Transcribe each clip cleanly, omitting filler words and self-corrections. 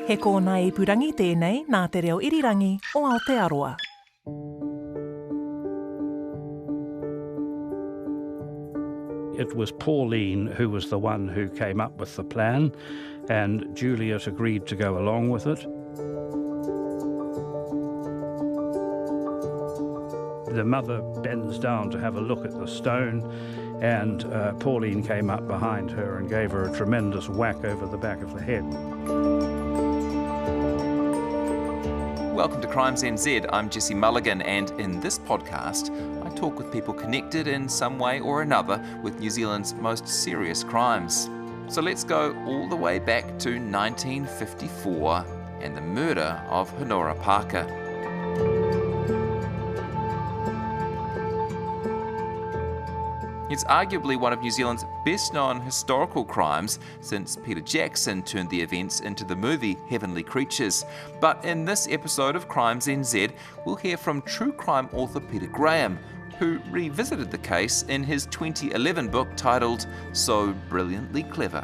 He kōna ipurangi tēnei nā te reo irirangi o Aotearoa. It was Pauline who was the one who came up with the plan, and Juliet agreed to go along with it. The mother bends down to have a look at the stone, and Pauline came up behind her and gave her a tremendous whack over the back of the head. Welcome to Crimes NZ. I'm Jesse Mulligan, and in this podcast, I talk with people connected in some way or another with New Zealand's most serious crimes. So let's go all the way back to 1954 and the murder of Honora Parker. It's arguably one of New Zealand's best-known historical crimes since Peter Jackson turned the events into the movie Heavenly Creatures. But in this episode of Crimes NZ, we'll hear from true crime author Peter Graham, who revisited the case in his 2011 book titled So Brilliantly Clever.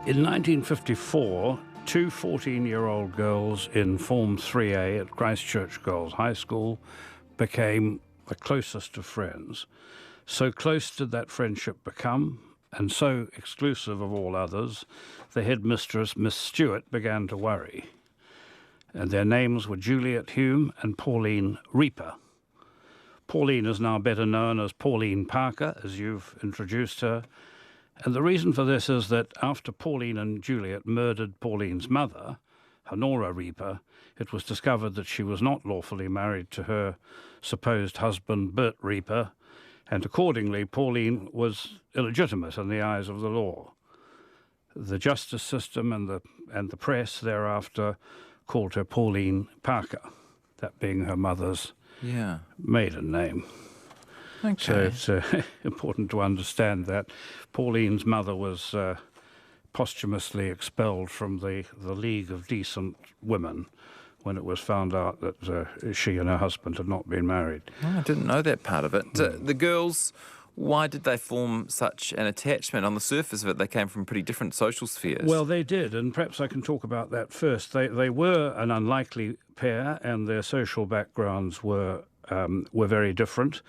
In 1954, two 14-year-old girls in Form 3A at Christchurch Girls High School became the closest of friends. So close did that friendship become, and so exclusive of all others, the headmistress, Miss Stewart, began to worry. And their names were Juliet Hulme and Pauline Reaper. Pauline is now better known as Pauline Parker, as you've introduced her. And the reason for this is that after Pauline and Juliet murdered Pauline's mother, Honora Reaper, it was discovered that she was not lawfully married to her supposed husband, Bert Reaper, and accordingly Pauline was illegitimate in the eyes of the law. The justice system and the press thereafter called her Pauline Parker, that being her mother's maiden name. Okay. So it's important to understand that Pauline's mother was posthumously expelled from the League of Decent Women when it was found out that she and her husband had not been married. Oh, I didn't know that part of it. The girls, why did they form such an attachment? On the surface of it, they came from pretty different social spheres. Well, they did, and perhaps I can talk about that first. They were an unlikely pair, and their social backgrounds were very different.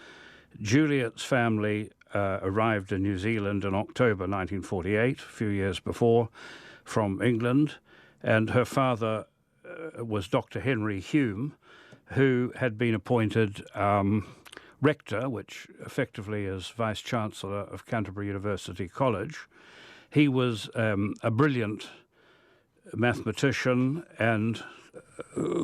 Juliet's family arrived in New Zealand in October 1948, a few years before, from England, and her father was Dr. Henry Hulme, who had been appointed rector, which effectively is Vice-Chancellor of Canterbury University College. He was a brilliant mathematician and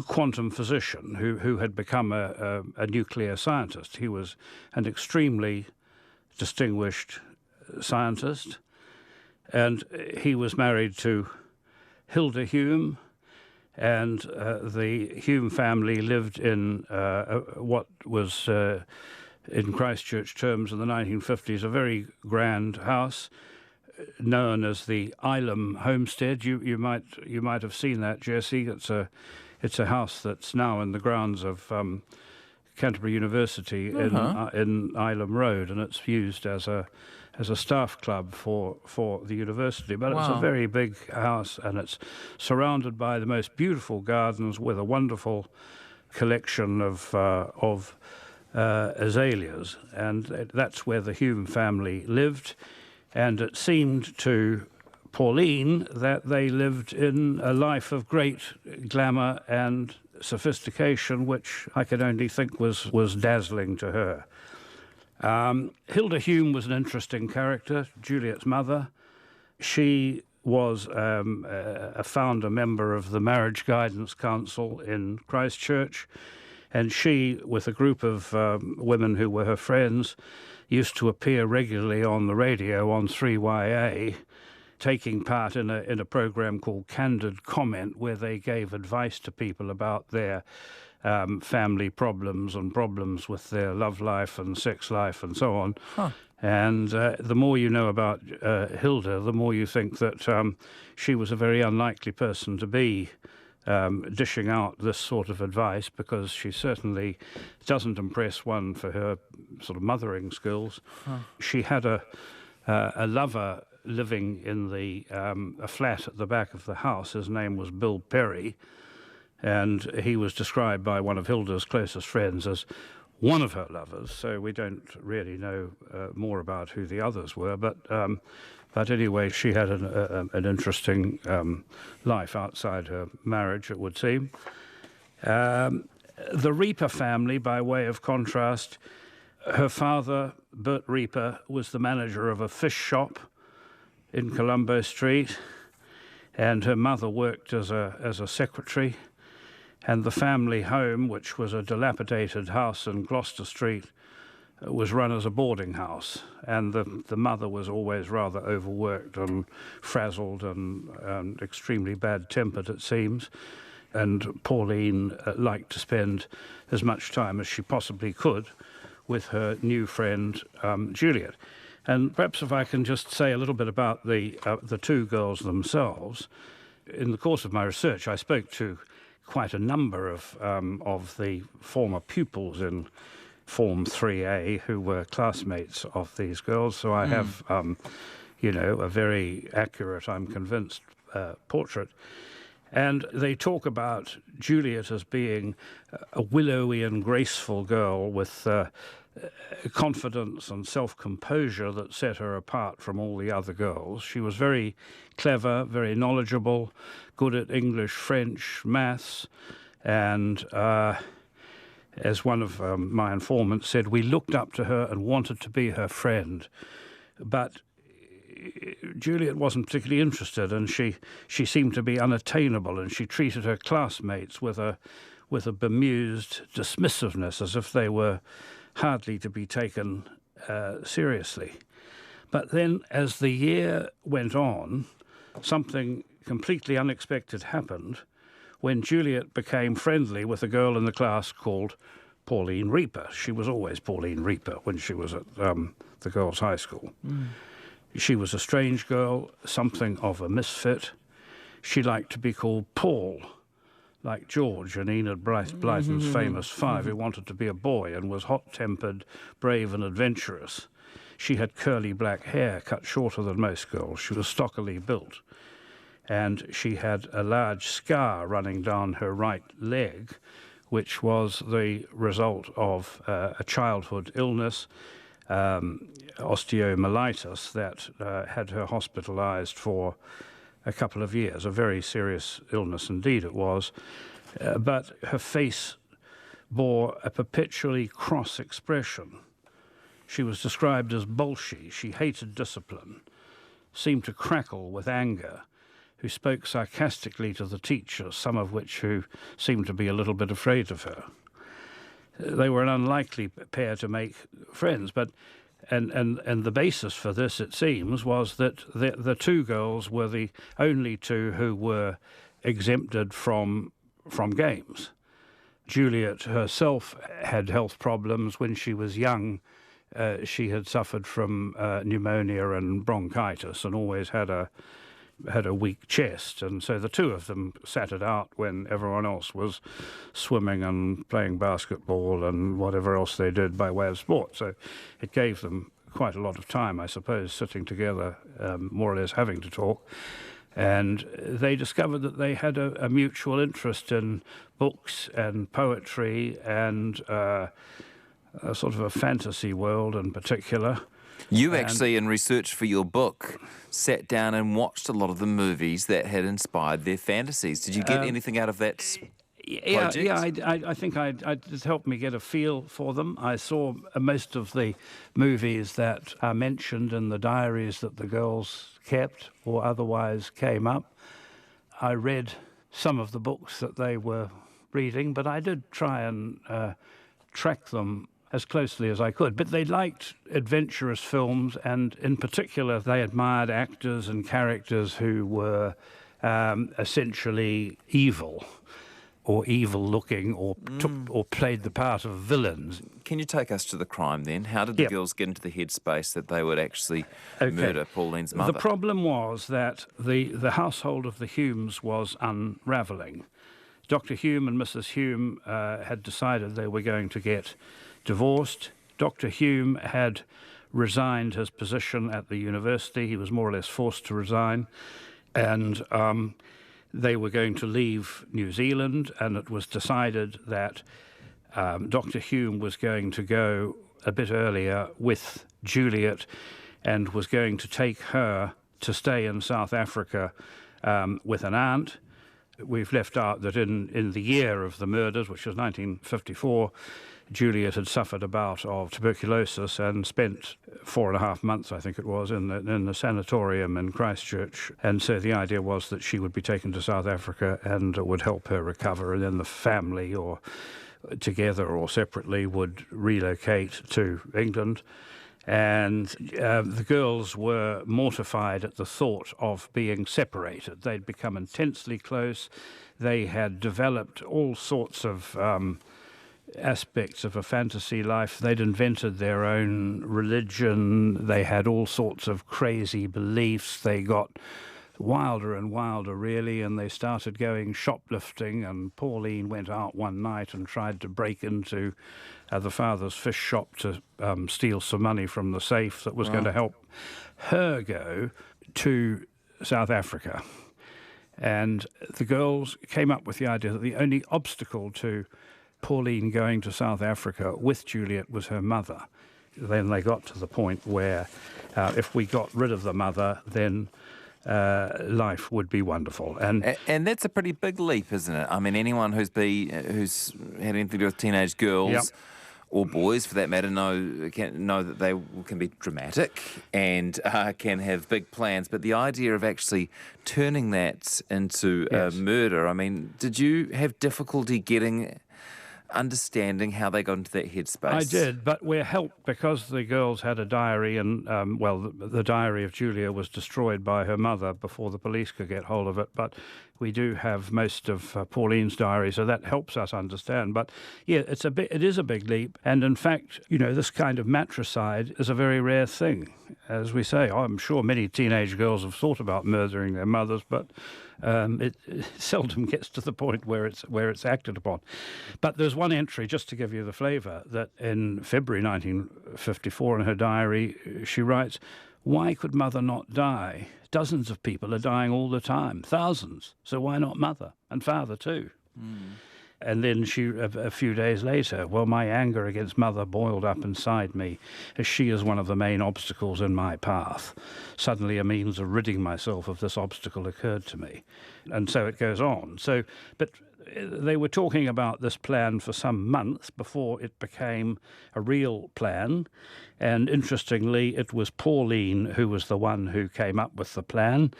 quantum physician who had become a nuclear scientist. He was an extremely distinguished scientist, and he was married to Hilda Hulme, and the Hulme family lived in what was, in Christchurch terms in the 1950s, a very grand house known as the Hulme homestead. You might have seen that, Jesse. It's a house that's now in the grounds of Canterbury University in Hulme Road, and it's used as a staff club for the university. But It's a very big house, and it's surrounded by the most beautiful gardens with a wonderful collection of azaleas, and that's where the Hulme family lived. And it seemed to Pauline that they lived in a life of great glamour and sophistication, which I could only think was dazzling to her. Hilda Hulme was an interesting character, Juliet's mother. She was a founder member of the Marriage Guidance Council in Christchurch, and she, with a group of women who were her friends, used to appear regularly on the radio on 3YA, taking part in a program called Candid Comment, where they gave advice to people about their family problems and problems with their love life and sex life and so on. And the more you know about Hilda, the more you think that she was a very unlikely person to be dishing out this sort of advice, because she certainly doesn't impress one for her sort of mothering skills. She had a a lover living in a flat at the back of the house. His name was Bill Perry, and he was described by one of Hilda's closest friends as one of her lovers, so we don't really know more about who the others were, but anyway, she had an interesting life outside her marriage, it would seem. The Reaper family, by way of contrast, her father, Bert Reaper, was the manager of a fish shop in Colombo Street, and her mother worked as a secretary, and the family home, which was a dilapidated house in Gloucester Street, was run as a boarding house, and the mother was always rather overworked and frazzled and extremely bad-tempered, it seems, and Pauline liked to spend as much time as she possibly could with her new friend, Juliet. And perhaps if I can just say a little bit about the two girls themselves. In the course of my research, I spoke to quite a number of the former pupils in Form 3A who were classmates of these girls, so I have, a very accurate, I'm convinced, portrait. And they talk about Juliet as being a willowy and graceful girl with confidence and self-composure that set her apart from all the other girls. She was very clever, very knowledgeable, good at English, French, maths, and as one of my informants said, we looked up to her and wanted to be her friend. But Juliet wasn't particularly interested, and she seemed to be unattainable, and she treated her classmates with a bemused dismissiveness, as if they were hardly to be taken seriously. But then, as the year went on, something completely unexpected happened when Juliet became friendly with a girl in the class called Pauline Reaper. She was always Pauline Reaper when she was at the girls' high school. She was a strange girl, something of a misfit. She liked to be called Paul, like George in Enid Blyton's famous Five, who wanted to be a boy and was hot-tempered, brave and adventurous. She had curly black hair, cut shorter than most girls. She was stockily built, and she had a large scar running down her right leg, which was the result of a childhood illness, osteomyelitis, that had her hospitalized for a couple of years. A very serious illness indeed it was. But her face bore a perpetually cross expression. She was described as bolshy. She hated discipline, seemed to crackle with anger, who spoke sarcastically to the teachers, some of which who seemed to be a little bit afraid of her. They were an unlikely pair to make friends, but and the basis for this, it seems, was that the two girls were the only two who were exempted from games. Juliet herself had health problems when she was young. She had suffered from pneumonia and bronchitis and always had a weak chest, and so the two of them sat it out when everyone else was swimming and playing basketball and whatever else they did by way of sport. So it gave them quite a lot of time, I suppose, sitting together, more or less having to talk. And they discovered that they had a mutual interest in books and poetry and a sort of a fantasy world in particular. You actually, in research for your book, sat down and watched a lot of the movies that had inspired their fantasies. Did you get anything out of that project? Yeah, I think it just helped me get a feel for them. I saw most of the movies that are mentioned in the diaries that the girls kept or otherwise came up. I read some of the books that they were reading, but I did try and track them as closely as I could. But they liked adventurous films, and in particular they admired actors and characters who were essentially evil or evil-looking or played the part of villains. Can you take us to the crime then? How did the girls get into the headspace that they would actually murder Pauline's mother? The problem was that the household of the Hulmes was unravelling. Dr. Hulme and Mrs. Hulme had decided they were going to get divorced. Dr. Hulme had resigned his position at the university. He was more or less forced to resign. And they were going to leave New Zealand, and it was decided that Dr. Hulme was going to go a bit earlier with Juliet and was going to take her to stay in South Africa with an aunt. We've left out that in the year of the murders, which was 1954, Juliet had suffered a bout of tuberculosis and spent 4.5 months, I think it was, in the sanatorium in Christchurch. And so the idea was that she would be taken to South Africa and would help her recover, and then the family, or together or separately, would relocate to England. And the girls were mortified at the thought of being separated. They'd become intensely close. They had developed all sorts of aspects of a fantasy life. They'd invented their own religion. They had all sorts of crazy beliefs. They got wilder and wilder, really, and they started going shoplifting, and Pauline went out one night and tried to break into the father's fish shop to steal some money from the safe that was going to help her go to South Africa. And the girls came up with the idea that the only obstacle to Pauline going to South Africa with Juliet was her mother. Then they got to the point where if we got rid of the mother, then life would be wonderful. And that's a pretty big leap, isn't it? I mean, anyone who's had anything to do with teenage girls, or boys for that matter, know that they can be dramatic and can have big plans. But the idea of actually turning that into a murder, I mean, did you have difficulty understanding how they got into that headspace? I did, but we're helped because the girls had a diary, and the diary of Julia was destroyed by her mother before the police could get hold of it. But we do have most of Pauline's diary, so that helps us understand. But yeah, it is a big leap, and in fact, this kind of matricide is a very rare thing. As we say, I'm sure many teenage girls have thought about murdering their mothers, but it seldom gets to the point where it's acted upon. But there's one entry, just to give you the flavour, that in February 1954 in her diary, she writes, "Why could mother not die? Dozens of people are dying all the time, thousands. So why not mother and father too?" And then a few days later, "Well, my anger against mother boiled up inside me, as she is one of the main obstacles in my path. Suddenly a means of ridding myself of this obstacle occurred to me." And so it goes on. But they were talking about this plan for some months before it became a real plan. And interestingly, it was Pauline who was the one who came up with the plan,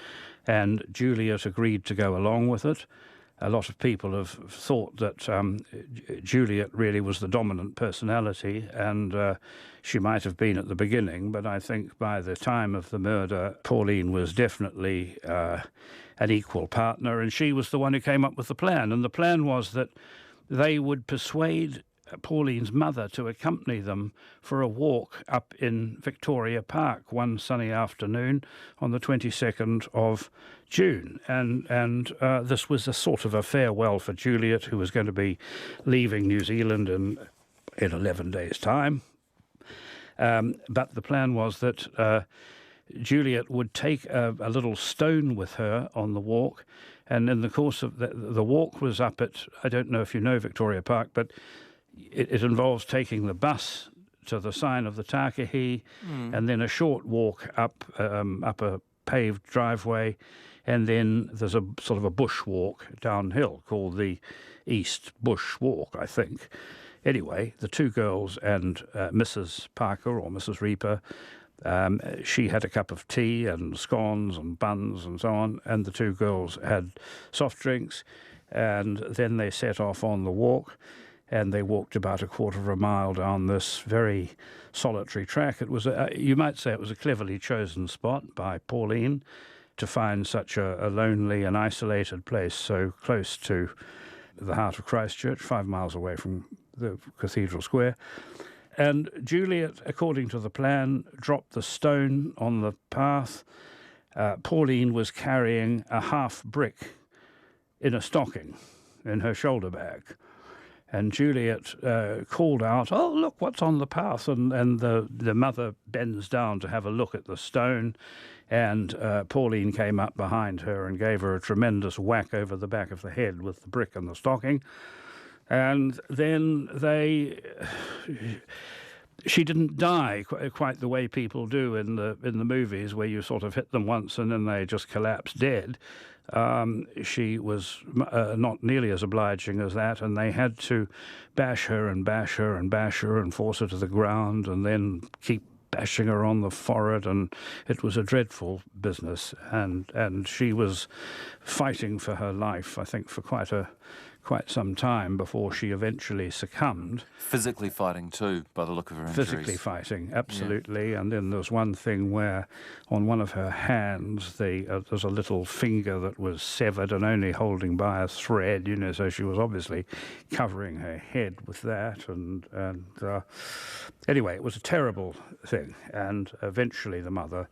and Juliet agreed to go along with it. A lot of people have thought that Juliet really was the dominant personality, and she might have been at the beginning, but I think by the time of the murder, Pauline was definitely an equal partner, and she was the one who came up with the plan. And the plan was that they would persuade Pauline's mother to accompany them for a walk up in Victoria Park one sunny afternoon on the 22nd of June. And this was a sort of a farewell for Juliet, who was going to be leaving New Zealand in 11 days' time. But the plan was that Juliet would take a little stone with her on the walk, and in the course of the walk was up at, I don't know if you know Victoria Park, but it involves taking the bus to the sign of the Tākehi, and then a short walk up a paved driveway, and then there's a sort of a bush walk downhill called the East Bush Walk, I think. Anyway, the two girls and Mrs. Parker, or Mrs. Reaper, she had a cup of tea and scones and buns and so on, and the two girls had soft drinks, and then they set off on the walk. And they walked about a quarter of a mile down this very solitary track. It was, you might say, it was a cleverly chosen spot by Pauline to find such a lonely and isolated place so close to the heart of Christchurch, 5 miles away from the Cathedral Square. And Juliet, according to the plan, dropped the stone on the path. Pauline was carrying a half brick in a stocking in her shoulder bag. And Juliet called out, "Oh, look, what's on the path?" And the mother bends down to have a look at the stone, and Pauline came up behind her and gave her a tremendous whack over the back of the head with the brick and the stocking. And then she didn't die quite the way people do in the movies, where you sort of hit them once and then they just collapse dead. She was not nearly as obliging as that, and they had to bash her and bash her and bash her and force her to the ground and then keep bashing her on the forehead, and it was a dreadful business. And she was fighting for her life, I think, for quite some time before she eventually succumbed. Physically fighting too, by the look of her injuries. Physically fighting, absolutely. Yeah. And then there's one thing where on one of her hands there's a little finger that was severed and only holding by a thread, so she was obviously covering her head with that. And anyway, it was a terrible thing. And eventually the mother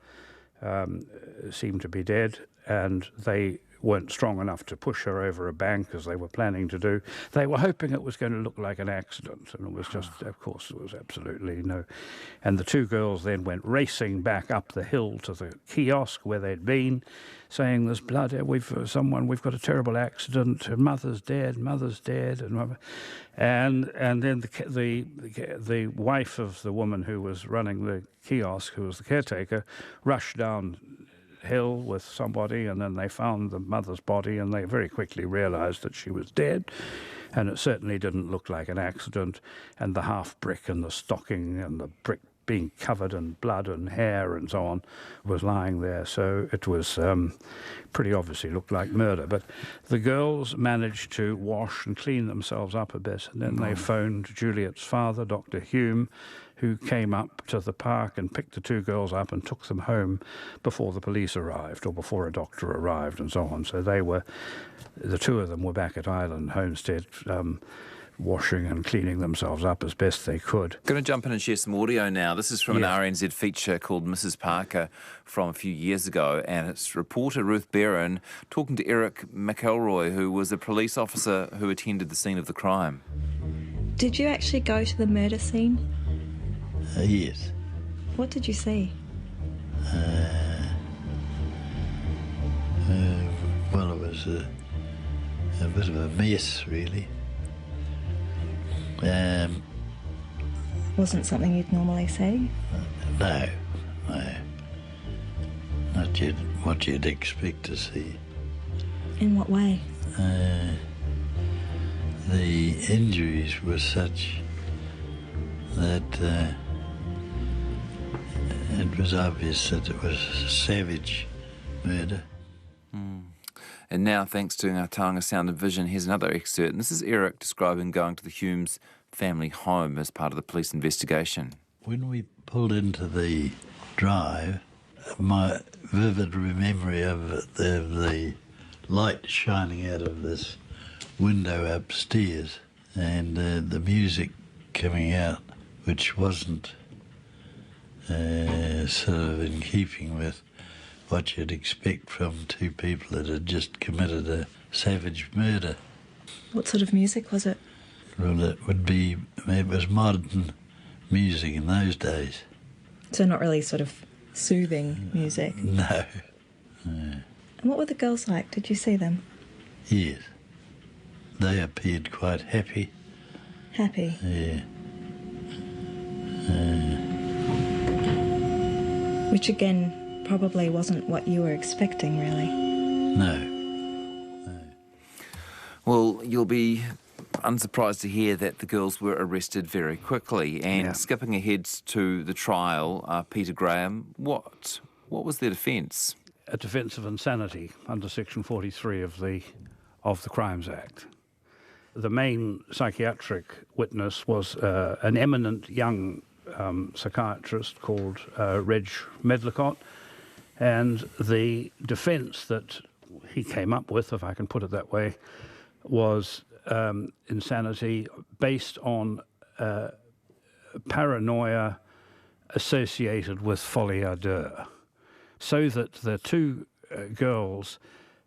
seemed to be dead, and they weren't strong enough to push her over a bank as they were planning to do. They were hoping it was going to look like an accident, and it was just, of course, it was absolutely no. And the two girls then went racing back up the hill to the kiosk where they'd been, saying, "There's blood, we've got a terrible accident, mother's dead, and then the wife of the woman who was running the kiosk, who was the caretaker, rushed down hill with somebody, and then they found the mother's body, and they very quickly realized that she was dead, and it certainly didn't look like an accident. And the half brick and the stocking and the brick being covered in blood and hair and so on was lying there, so it was pretty obviously looked like murder. But the girls managed to wash and clean themselves up a bit, and then they phoned Juliet's father, Dr. Hulme, who came up to the park and picked the two girls up and took them home before the police arrived or before a doctor arrived and so on. So the two of them were back at Island Homestead, washing and cleaning themselves up as best they could. Going to jump in and share some audio now. This is from an RNZ feature called Mrs. Parker from a few years ago, and it's reporter Ruth Barron talking to Eric McElroy, who was a police officer who attended the scene of the crime. Did you actually go to the murder scene? Yes. What did you see? Well, it was a bit of a mess, really. Wasn't something you'd normally see? No. Not what you'd expect to see. In what way? The injuries were such that it was obvious that it was savage murder. And now, thanks to our Taonga Sound and Vision, here's another excerpt. And this is Eric describing going to the Hulmes family home as part of the police investigation. When we pulled into the drive, my vivid memory of the light shining out of this window upstairs and the music coming out, which wasn't sort of in keeping with what you'd expect from two people that had just committed a savage murder. What sort of music was it? Well, it was modern music in those days. So not really sort of soothing music? No. And what were the girls like? Did you see them? Yes. They appeared quite happy. Happy? Yeah. Which again probably wasn't what you were expecting, really. No. Well, you'll be unsurprised to hear that the girls were arrested very quickly. And skipping ahead to the trial, Peter Graham, what was their defence? A defence of insanity under Section 43 of the Crimes Act. The main psychiatric witness was an eminent young psychiatrist called Reg Medlicott, and the defence that he came up with, if I can put it that way, was insanity based on paranoia associated with folie à deux. So that the two girls,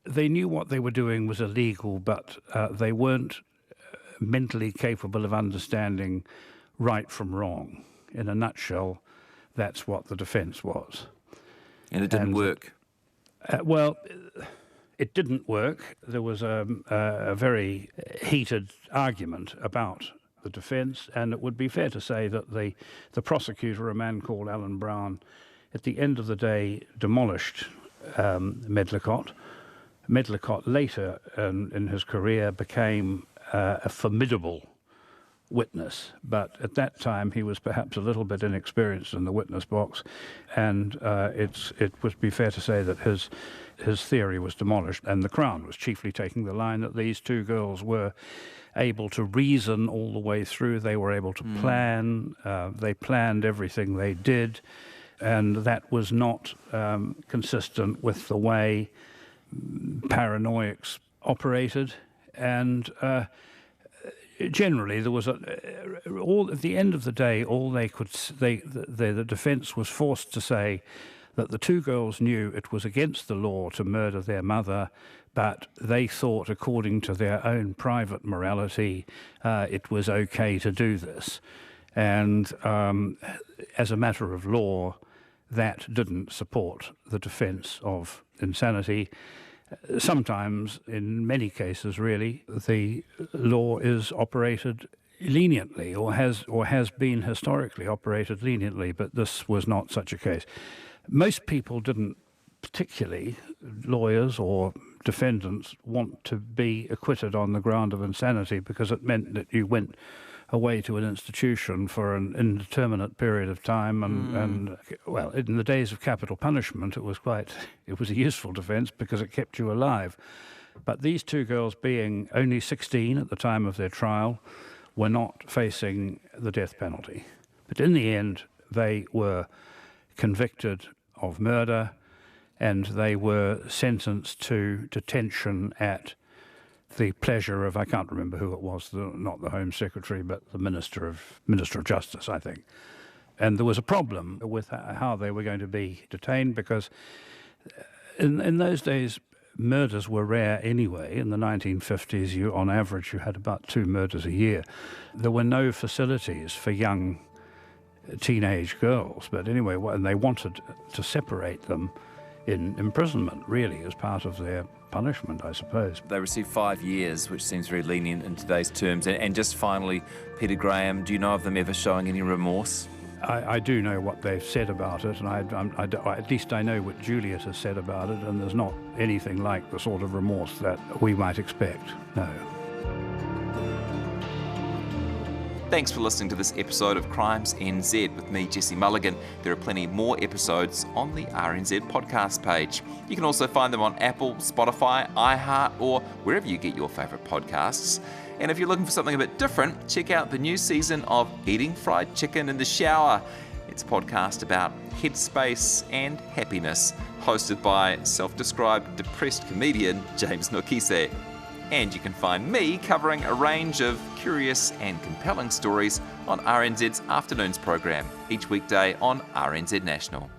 they knew what they were doing was illegal, but they weren't mentally capable of understanding right from wrong. In a nutshell, that's what the defence was. And it didn't work. Well, it didn't work. There was a very heated argument about the defence, and it would be fair to say that the prosecutor, a man called Alan Brown, at the end of the day demolished Medlicott. Medlicott later in his career became a formidable witness, but at that time he was perhaps a little bit inexperienced in the witness box, and it would be fair to say that his theory was demolished, and the Crown was chiefly taking the line that these two girls were able to reason all the way through. They were able to plan. They planned everything they did, and that was not consistent with the way paranoics operated. And generally, there was at the end of the day, all they could the defence was forced to say that the two girls knew it was against the law to murder their mother, but they thought, according to their own private morality, it was okay to do this. And as a matter of law, that didn't support the defence of insanity. Sometimes, in many cases really, the law is operated leniently, or has been historically operated leniently, but this was not such a case. Most people didn't, particularly lawyers or defendants, want to be acquitted on the ground of insanity, because it meant that you went away to an institution for an indeterminate period of time, and well, in the days of capital punishment, it was a useful defence because it kept you alive. But these two girls, being only 16 at the time of their trial, were not facing the death penalty. But in the end, they were convicted of murder, and they were sentenced to detention at the pleasure of, I can't remember who it was, not the Home Secretary, but the Minister of Justice, I think. And there was a problem with how they were going to be detained, because in those days, murders were rare anyway. In the 1950s, on average, you had about 2 murders a year. There were no facilities for young teenage girls, but anyway, and they wanted to separate them in imprisonment, really, as part of their punishment, I suppose. They received 5 years, which seems very lenient in today's terms. And just finally, Peter Graham, do you know of them ever showing any remorse? I do know what they've said about it, and at least I know what Juliet has said about it, and there's not anything like the sort of remorse that we might expect, no. Thanks for listening to this episode of Crimes NZ with me, Jesse Mulligan. There are plenty more episodes on the RNZ podcast page. You can also find them on Apple, Spotify, iHeart, or wherever you get your favourite podcasts. And if you're looking for something a bit different, check out the new season of Eating Fried Chicken in the Shower. It's a podcast about headspace and happiness, hosted by self-described depressed comedian James Nokise. And you can find me covering a range of curious and compelling stories on RNZ's Afternoons program, each weekday on RNZ National.